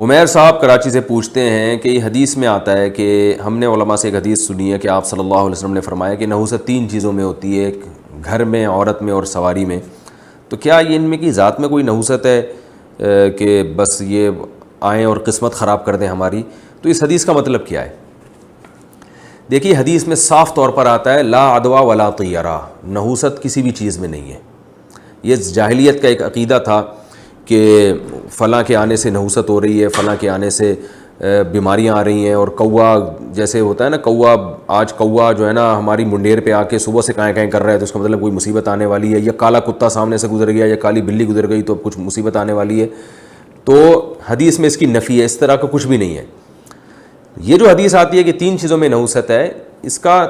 عمیر صاحب کراچی سے پوچھتے ہیں کہ یہ حدیث میں آتا ہے کہ ہم نے علماء سے ایک حدیث سنی ہے کہ آپ صلی اللہ علیہ وسلم نے فرمایا کہ نحوست 3 چیزوں میں ہوتی ہے، گھر میں، عورت میں اور سواری میں، تو کیا یہ ان میں کی ذات میں کوئی نحوست ہے کہ بس یہ آئیں اور قسمت خراب کر دیں ہماری؟ تو اس حدیث کا مطلب کیا ہے؟ دیکھیے حدیث میں صاف طور پر آتا ہے لا عدوہ ولا طیرہ، نحوست کسی بھی چیز میں نہیں ہے۔ یہ جاہلیت کا ایک عقیدہ تھا کہ فلاں کے آنے سے نحوست ہو رہی ہے، فلاں کے آنے سے بیماریاں آ رہی ہیں، اور کوا جیسے ہوتا ہے نا، کوا جو ہے نا ہماری منڈیر پہ آ کے صبح سے کائیں کائیں کر رہا ہے تو اس کا مطلب کوئی مصیبت آنے والی ہے، یا کالا کتا سامنے سے گزر گیا یا کالی بلی گزر گئی تو اب کچھ مصیبت آنے والی ہے۔ تو حدیث میں اس کی نفی ہے، اس طرح کا کچھ بھی نہیں ہے۔ یہ جو حدیث آتی ہے کہ 3 چیزوں میں نحوست ہے، اس کا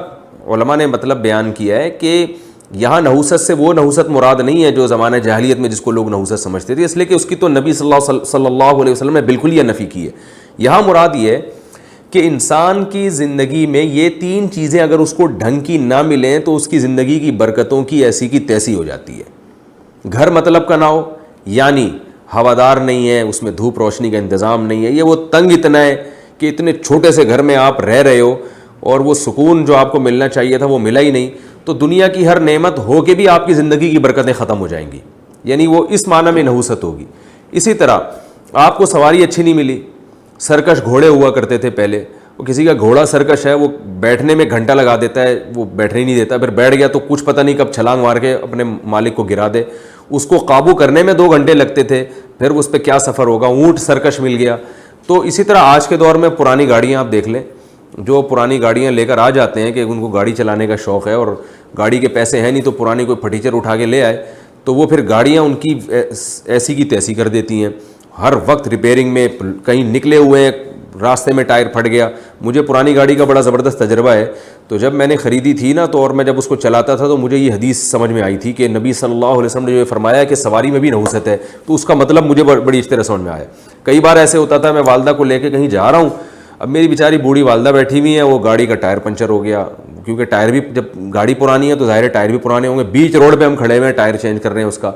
علماء نے مطلب بیان کیا ہے کہ یہاں نحوست سے وہ نحوست مراد نہیں ہے جو زمانہ جاہلیت میں جس کو لوگ نحوست سمجھتے تھے، اس لیے کہ اس کی تو نبی صلی اللہ علیہ وسلم نے بالکل یہ نفی کی ہے۔ یہاں مراد یہ ہے کہ انسان کی زندگی میں یہ 3 چیزیں اگر اس کو ڈھنگ کی نہ ملیں تو اس کی زندگی کی برکتوں کی ایسی کی تیسی ہو جاتی ہے۔ گھر مطلب کا نہ ہو، یعنی ہوادار نہیں ہے، اس میں دھوپ روشنی کا انتظام نہیں ہے، یہ وہ تنگ اتنا ہے کہ اتنے چھوٹے سے گھر میں آپ رہ رہے ہو اور وہ سکون جو آپ کو ملنا چاہیے تھا وہ ملا ہی نہیں، تو دنیا کی ہر نعمت ہو کے بھی آپ کی زندگی کی برکتیں ختم ہو جائیں گی، یعنی وہ اس معنی میں نحوست ہوگی۔ اسی طرح آپ کو سواری اچھی نہیں ملی، سرکش گھوڑے ہوا کرتے تھے پہلے، وہ کسی کا گھوڑا سرکش ہے، وہ بیٹھنے میں گھنٹہ لگا دیتا ہے، وہ بیٹھنے ہی نہیں دیتا، پھر بیٹھ گیا تو کچھ پتہ نہیں کب چھلانگ مار کے اپنے مالک کو گرا دے، اس کو قابو کرنے میں 2 گھنٹے لگتے تھے، پھر اس پہ کیا سفر ہوگا، اونٹ سرکش مل گیا۔ تو اسی طرح آج کے دور میں پرانی گاڑیاں آپ دیکھ لیں، جو پرانی گاڑیاں لے کر آ جاتے ہیں کہ ان کو گاڑی چلانے کا شوق ہے اور گاڑی کے پیسے ہیں نہیں تو پرانی کوئی پھٹیچر اٹھا کے لے آئے، تو وہ پھر گاڑیاں ان کی ایسی کی تیسی کر دیتی ہیں، ہر وقت ریپیئرنگ میں، کہیں نکلے ہوئے ہیں، راستے میں ٹائر پھٹ گیا۔ مجھے پرانی گاڑی کا بڑا زبردست تجربہ ہے، تو جب میں نے خریدی تھی نا تو اور میں جب اس کو چلاتا تھا تو مجھے یہ حدیث سمجھ میں آئی تھی کہ نبی صلی اللہ علیہ وسلم نے جو فرمایا کہ سواری میں بھی نحوست ہے، تو اس کا مطلب مجھے بڑی اچھی طرح سمجھ میں آیا۔ کئی بار ایسے ہوتا تھا میں والدہ کو لے کے کہیں جا رہا ہوں، اب میری بیچاری بوڑھی والدہ بیٹھی ہوئی ہے، وہ گاڑی کا ٹائر پنچر ہو گیا، کیونکہ ٹائر بھی جب گاڑی پرانی ہے تو ظاہر ہے ٹائر بھی پرانے ہوں گے، بیچ روڈ پہ ہم کھڑے ہوئے ہیں ٹائر چینج کر رہے ہیں اس کا،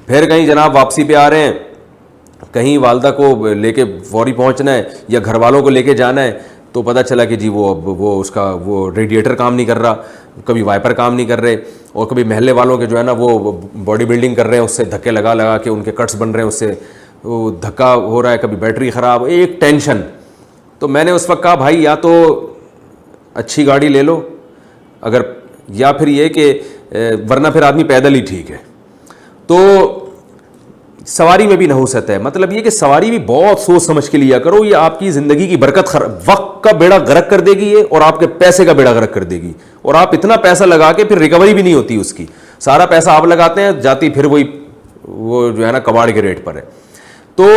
پھر کہیں جناب واپسی پہ آ رہے ہیں، کہیں والدہ کو لے کے فوری پہنچنا ہے یا گھر والوں کو لے کے جانا ہے، تو پتہ چلا کہ جی وہ اس کا وہ ریڈیٹر کام نہیں کر رہا، کبھی وائپر کام نہیں کر رہے، اور کبھی محلے والوں کے جو ہے نا وہ باڈی بلڈنگ کر رہے ہیں، اس سے دھکے لگا لگا کے ان کے کٹس بن رہے ہیں، اس سے وہ دھکا ہو رہا ہے، کبھی بیٹری خراب، ایک ٹینشن۔ تو میں نے اس وقت کہا بھائی یا تو اچھی گاڑی لے لو، اگر یا پھر یہ کہ ورنہ پھر آدمی پیدل ہی ٹھیک ہے۔ تو سواری میں بھی نحوست ہے، مطلب یہ کہ سواری بھی بہت سوچ سمجھ کے لیا کرو، یہ آپ کی زندگی کی برکت وقت کا بیڑا غرق کر دے گی یہ، اور آپ کے پیسے کا بیڑا غرق کر دے گی، اور آپ اتنا پیسہ لگا کے پھر ریکوری بھی نہیں ہوتی اس کی، سارا پیسہ آپ لگاتے ہیں جاتی پھر وہ جو ہے نا کباڑ کے ریٹ پر ہے۔ تو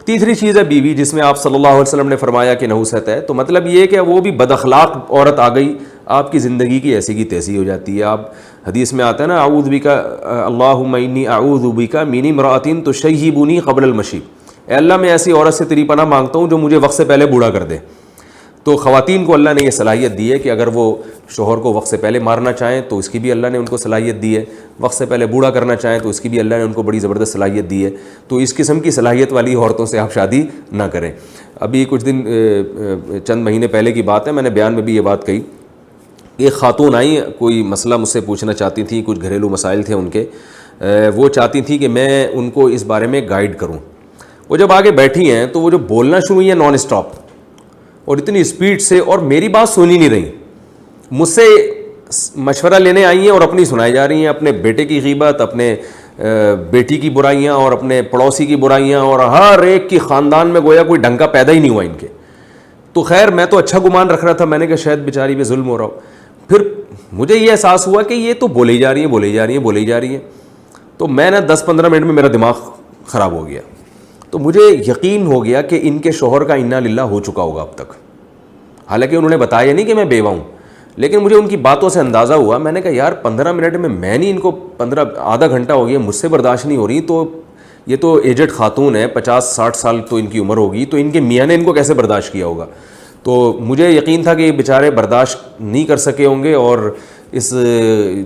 تیسری چیز ہے بیوی، جس میں آپ صلی اللہ علیہ وسلم نے فرمایا کہ نحوست ہے، تو مطلب یہ کہ وہ بھی بد اخلاق عورت آ گئی، آپ کی زندگی کی ایسی کی تیسی ہو جاتی ہے۔ آپ حدیث میں آتا ہے نا اعوذ بک اللہم انی اعوذ بک من امرأۃ تشیبنی قبل المشیب، اے اللہ میں ایسی عورت سے تیری پناہ مانگتا ہوں جو مجھے وقت سے پہلے بوڑھا کر دے۔ تو خواتین کو اللہ نے یہ صلاحیت دی ہے کہ اگر وہ شوہر کو وقت سے پہلے مارنا چاہیں تو اس کی بھی اللہ نے ان کو صلاحیت دی ہے، وقت سے پہلے بوڑھا کرنا چاہیں تو اس کی بھی اللہ نے ان کو بڑی زبردست صلاحیت دی ہے۔ تو اس قسم کی صلاحیت والی عورتوں سے آپ شادی نہ کریں۔ ابھی کچھ دن چند مہینے پہلے کی بات ہے، میں نے بیان میں بھی یہ بات کہی، ایک خاتون آئی، کوئی مسئلہ مجھ سے پوچھنا چاہتی تھیں، کچھ گھریلو مسائل تھے ان کے، وہ چاہتی تھیں کہ میں ان کو اس بارے میں گائیڈ کروں۔ وہ جب آگے بیٹھی ہیں تو وہ جو بولنا شروع ہوئی ہیں نان اسٹاپ اور اتنی اسپیڈ سے، اور میری بات سن ہی نہیں رہی، مجھ سے مشورہ لینے آئی ہیں اور اپنی سنائی جا رہی ہیں، اپنے بیٹے کی غیبت، اپنے بیٹی کی برائیاں اور اپنے پڑوسی کی برائیاں، اور ہر ایک کی خاندان میں گویا کوئی ڈھنگ کا پیدا ہی نہیں ہوا ان کے۔ تو خیر میں تو اچھا گمان رکھ رہا تھا، میں نے کہا شاید بیچاری پہ ظلم ہو رہا ہو، پھر مجھے یہ احساس ہوا کہ یہ تو بولے ہی جا رہی ہیں، تو میں نا 10-15 منٹ میں میرا دماغ خراب ہو گیا۔ تو مجھے یقین ہو گیا کہ ان کے شوہر کا انا للہ ہو چکا ہوگا اب تک، حالانکہ انہوں نے بتایا نہیں کہ میں بیوہ ہوں، لیکن مجھے ان کی باتوں سے اندازہ ہوا۔ میں نے کہا یار 15 منٹ میں نہیں، ان کو آدھا گھنٹہ ہو گیا، مجھ سے برداشت نہیں ہو رہی، تو یہ تو ایجڈ خاتون ہے، 50-60 سال تو ان کی عمر ہوگی، تو ان کے میاں نے ان کو کیسے برداشت کیا ہوگا؟ تو مجھے یقین تھا کہ یہ بیچارے برداشت نہیں کر سکے ہوں گے، اور اس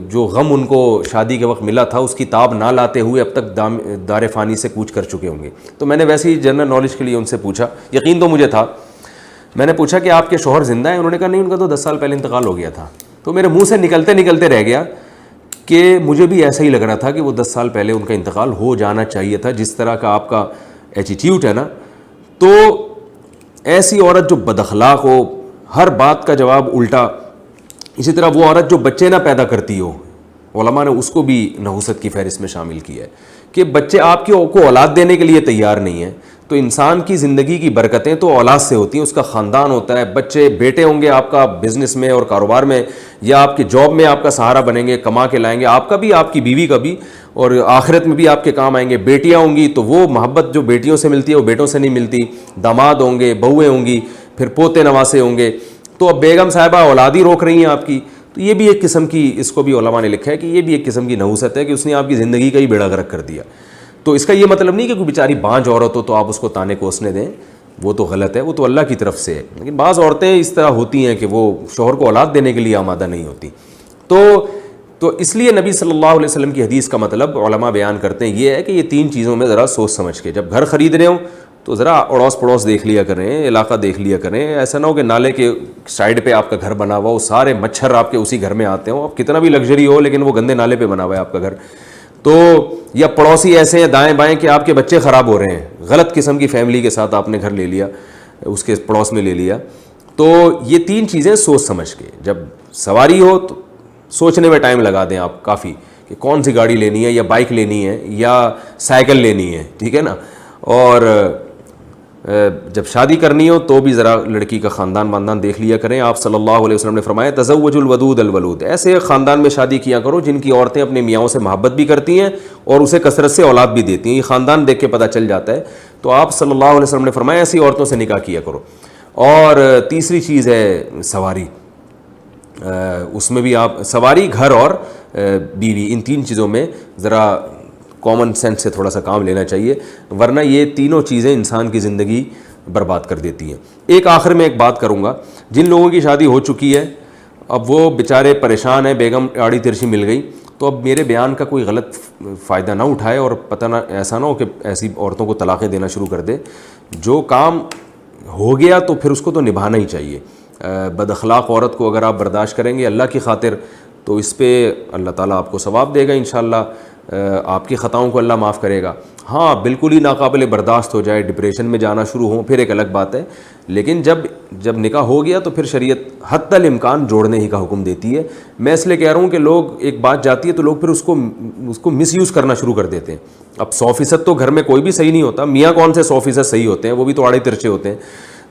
جو غم ان کو شادی کے وقت ملا تھا اس کی تاب نہ لاتے ہوئے اب تک دار فانی سے کوچ کر چکے ہوں گے. تو میں نے ویسے ہی جنرل نالج کے لیے ان سے پوچھا, یقین تو مجھے تھا, میں نے پوچھا کہ آپ کے شوہر زندہ ہیں؟ انہوں نے کہا نہیں, ان کا تو 10 سال پہلے انتقال ہو گیا تھا. تو میرے منہ سے نکلتے نکلتے رہ گیا کہ مجھے بھی ایسا ہی لگ رہا تھا کہ وہ 10 سال پہلے ان کا انتقال ہو جانا چاہیے تھا, جس طرح کا آپ کا ایٹیٹیوڈ ہے نا. تو ایسی عورت جو بد اخلاق ہو, ہر بات کا جواب الٹا, اسی طرح وہ عورت جو بچے نہ پیدا کرتی ہو, علماء نے اس کو بھی نحوست کی فہرست میں شامل کیا ہے کہ بچے آپ کو اولاد دینے کے لیے تیار نہیں ہیں. تو انسان کی زندگی کی برکتیں تو اولاد سے ہوتی ہیں, اس کا خاندان ہوتا ہے, بچے بیٹے ہوں گے آپ کا بزنس میں اور کاروبار میں, یا آپ کے جاب میں آپ کا سہارا بنیں گے, کما کے لائیں گے, آپ کا بھی, آپ کی بیوی کا بھی, اور آخرت میں بھی آپ کے کام آئیں گے. بیٹیاں ہوں گی تو وہ محبت جو بیٹیوں سے ملتی ہے وہ بیٹوں سے نہیں ملتی, داماد ہوں گے, بہویں ہوں گی, پھر پوتے نواسے ہوں گے. تو اب بیگم صاحبہ اولاد ہی روک رہی ہیں آپ کی. تو یہ بھی ایک قسم کی, اس کو بھی علماء نے لکھا ہے کہ یہ بھی ایک قسم کی نحوست ہے کہ اس نے آپ کی زندگی کا ہی بیڑا غرق کر دیا. تو اس کا یہ مطلب نہیں کہ کوئی بیچاری بانجھ عورت ہو تو آپ اس کو تانے کوسنے دیں, وہ تو غلط ہے, وہ تو اللہ کی طرف سے ہے. لیکن بعض عورتیں اس طرح ہوتی ہیں کہ وہ شوہر کو اولاد دینے کے لیے آمادہ نہیں ہوتی. تو اس لیے نبی صلی اللہ علیہ وسلم کی حدیث کا مطلب علماء بیان کرتے ہیں یہ ہے کہ یہ 3 چیزوں میں ذرا سوچ سمجھ کے, جب گھر خرید رہے ہوں تو ذرا اڑوس پڑوس دیکھ لیا کریں, علاقہ دیکھ لیا کریں. ایسا نہ ہو کہ نالے کے سائڈ پہ آپ کا گھر بنا ہوا ہو, سارے مچھر آپ کے اسی گھر میں آتے ہوں, اب کتنا بھی لگژری ہو لیکن وہ گندے نالے پہ بنا ہوا ہے آپ کا گھر. تو یا پڑوسی ایسے ہیں دائیں بائیں کہ آپ کے بچے خراب ہو رہے ہیں, غلط قسم کی فیملی کے ساتھ آپ نے گھر لے لیا, اس کے پڑوس میں لے لیا. تو یہ 3 چیزیں سوچ سمجھ کے, جب سواری ہو تو سوچنے میں ٹائم لگا دیں آپ کافی کہ کون سی گاڑی لینی ہے, یا بائک لینی ہے, یا سائیکل لینی ہے, ٹھیک ہے نا. اور جب شادی کرنی ہو تو بھی ذرا لڑکی کا خاندان دیکھ لیا کریں. آپ صلی اللہ علیہ وسلم نے فرمایا تزوج الودود الولود, ایسے خاندان میں شادی کیا کرو جن کی عورتیں اپنے میاں سے محبت بھی کرتی ہیں اور اسے کثرت سے اولاد بھی دیتی ہیں. یہ خاندان دیکھ کے پتہ چل جاتا ہے. تو آپ صلی اللہ علیہ وسلم نے فرمایا ایسی عورتوں سے نکاح کیا کرو. اور تیسری چیز ہے سواری, اس میں بھی آپ سواری, گھر اور بیوی, ان 3 چیزوں میں ذرا کامن سینس سے تھوڑا سا کام لینا چاہیے, ورنہ یہ تینوں چیزیں انسان کی زندگی برباد کر دیتی ہیں. ایک آخر میں ایک بات کروں گا, جن لوگوں کی شادی ہو چکی ہے اب وہ بیچارے پریشان ہیں, بیگم آڑی ترچی مل گئی, تو اب میرے بیان کا کوئی غلط فائدہ نہ اٹھائے اور پتہ نہ ایسا نہ ہو کہ ایسی عورتوں کو طلاقیں دینا شروع کر دے. جو کام ہو گیا تو پھر اس کو تو نبھانا ہی چاہیے. بد اخلاق عورت کو اگر آپ برداشت کریں گے اللہ کی خاطر تو اس پہ اللہ تعالیٰ آپ کو ثواب دے گا انشاءاللہ, آپ کی خطاؤں کو اللہ معاف کرے گا. ہاں بالکل ہی ناقابل برداشت ہو جائے, ڈپریشن میں جانا شروع ہوں, پھر ایک الگ بات ہے. لیکن جب نکاح ہو گیا تو پھر شریعت حتی الامکان جوڑنے ہی کا حکم دیتی ہے. میں اس لیے کہہ رہا ہوں کہ لوگ, ایک بات جاتی ہے تو لوگ پھر اس کو مس یوز کرنا شروع کر دیتے ہیں. اب 100% تو گھر میں کوئی بھی صحیح نہیں ہوتا, میاں کون سے 100% صحیح ہوتے ہیں, وہ بھی تو آڑے ترچے ہوتے ہیں.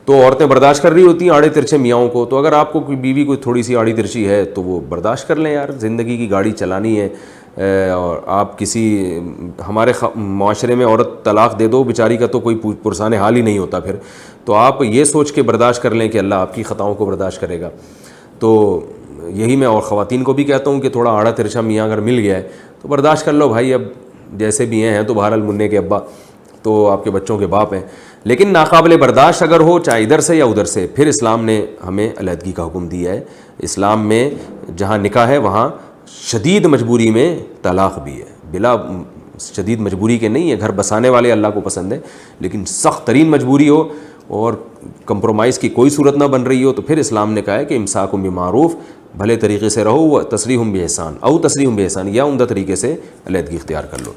تو عورتیں برداشت کر رہی ہوتی ہیں آڑے ترچے میاں کو. تو اگر آپ کو کوئی بیوی کوئی تھوڑی سی آڑی ترچی ہے تو وہ برداشت کر لیں یار, زندگی کی گاڑی چلانی ہے. اور آپ کسی ہمارے معاشرے میں عورت طلاق دے دو بیچاری کا تو کوئی پرسان حال ہی نہیں ہوتا پھر. تو آپ یہ سوچ کے برداشت کر لیں کہ اللہ آپ کی خطاؤں کو برداشت کرے گا. تو یہی میں اور خواتین کو بھی کہتا ہوں کہ تھوڑا آڑا ترچا میاں اگر مل گیا ہے تو برداشت کر لو بھائی, اب جیسے بھی ہیں تو بہرحال منع کے ابا تو آپ کے بچوں کے باپ ہیں. لیکن ناقابل برداشت اگر ہو چاہے ادھر سے یا ادھر سے, پھر اسلام نے ہمیں علیحدگی کا حکم دیا ہے. اسلام میں جہاں نکاح ہے وہاں شدید مجبوری میں طلاق بھی ہے, بلا شدید مجبوری کے نہیں ہے. گھر بسانے والے اللہ کو پسند ہے, لیکن سخت ترین مجبوری ہو اور کمپرومائز کی کوئی صورت نہ بن رہی ہو تو پھر اسلام نے کہا ہے کہ امساک بمعروف, بھلے طریقے سے رہو, وہ تسریح بإحسان او تسریح بإحسان, یا عمدہ طریقے سے علیحدگی اختیار کر لو.